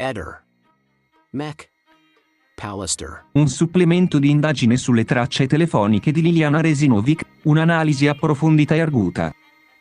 Eder. Mac. Pallister. Un supplemento di indagine sulle tracce telefoniche di Liliana Resinovic, un'analisi approfondita e arguta.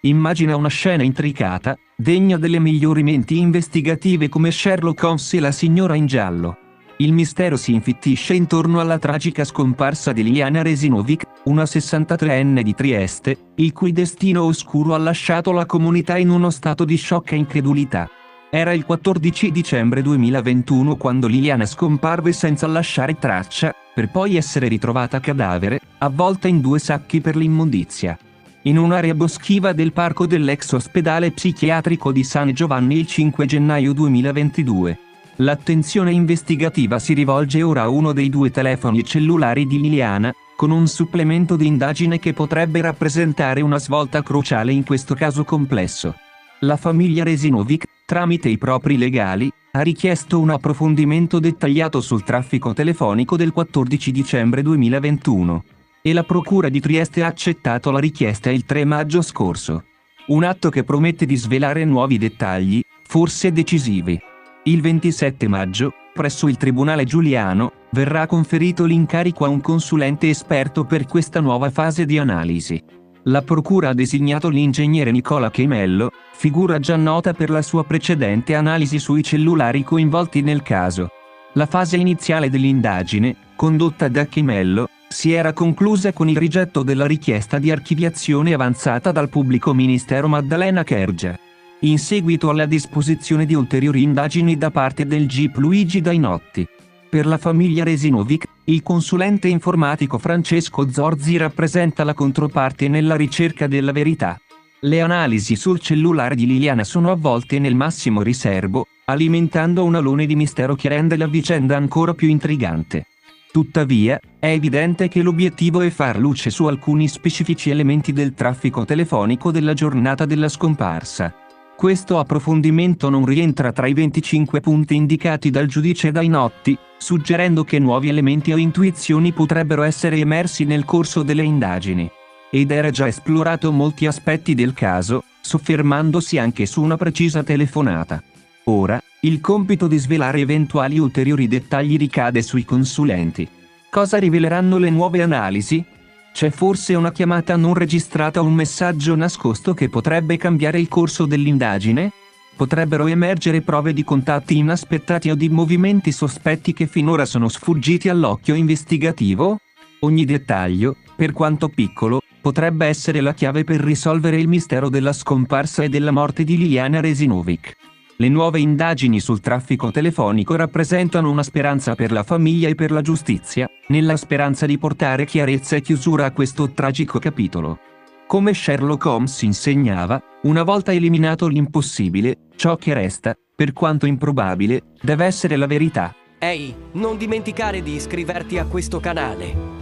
Immagina una scena intricata, degna delle migliori menti investigative come Sherlock Holmes e la signora in giallo. Il mistero si infittisce intorno alla tragica scomparsa di Liliana Resinovic, una 63enne di Trieste, il cui destino oscuro ha lasciato la comunità in uno stato di sciocca incredulità. Era il 14 dicembre 2021 quando Liliana scomparve senza lasciare traccia, per poi essere ritrovata cadavere, avvolta in 2 sacchi per l'immondizia. In un'area boschiva del parco dell'ex ospedale psichiatrico di San Giovanni il 5 gennaio 2022. L'attenzione investigativa si rivolge ora a uno dei 2 telefoni cellulari di Liliana, con un supplemento di indagine che potrebbe rappresentare una svolta cruciale in questo caso complesso. La famiglia Resinovic, tramite i propri legali, ha richiesto un approfondimento dettagliato sul traffico telefonico del 14 dicembre 2021. E la Procura di Trieste ha accettato la richiesta il 3 maggio scorso. Un atto che promette di svelare nuovi dettagli, forse decisivi. Il 27 maggio, presso il Tribunale Giuliano, verrà conferito l'incarico a un consulente esperto per questa nuova fase di analisi. La Procura ha designato l'ingegnere Nicola Chimello, figura già nota per la sua precedente analisi sui cellulari coinvolti nel caso. La fase iniziale dell'indagine, condotta da Chimello, si era conclusa con il rigetto della richiesta di archiviazione avanzata dal pubblico ministero Maddalena Kergia. In seguito alla disposizione di ulteriori indagini da parte del GIP Luigi Dainotti. Per la famiglia Resinovic, il consulente informatico Francesco Zorzi rappresenta la controparte nella ricerca della verità. Le analisi sul cellulare di Liliana sono avvolte nel massimo riservo, alimentando un alone di mistero che rende la vicenda ancora più intrigante. Tuttavia, è evidente che l'obiettivo è far luce su alcuni specifici elementi del traffico telefonico della giornata della scomparsa. Questo approfondimento non rientra tra i 25 punti indicati dal giudice Dainotti, suggerendo che nuovi elementi o intuizioni potrebbero essere emersi nel corso delle indagini. Ed era già esplorato molti aspetti del caso, soffermandosi anche su una precisa telefonata. Ora, il compito di svelare eventuali ulteriori dettagli ricade sui consulenti. Cosa riveleranno le nuove analisi? C'è forse una chiamata non registrata o un messaggio nascosto che potrebbe cambiare il corso dell'indagine? Potrebbero emergere prove di contatti inaspettati o di movimenti sospetti che finora sono sfuggiti all'occhio investigativo? Ogni dettaglio, per quanto piccolo, potrebbe essere la chiave per risolvere il mistero della scomparsa e della morte di Liliana Resinovic. Le nuove indagini sul traffico telefonico rappresentano una speranza per la famiglia e per la giustizia, nella speranza di portare chiarezza e chiusura a questo tragico capitolo. Come Sherlock Holmes insegnava, una volta eliminato l'impossibile, ciò che resta, per quanto improbabile, deve essere la verità. Ehi, non dimenticare di iscriverti a questo canale.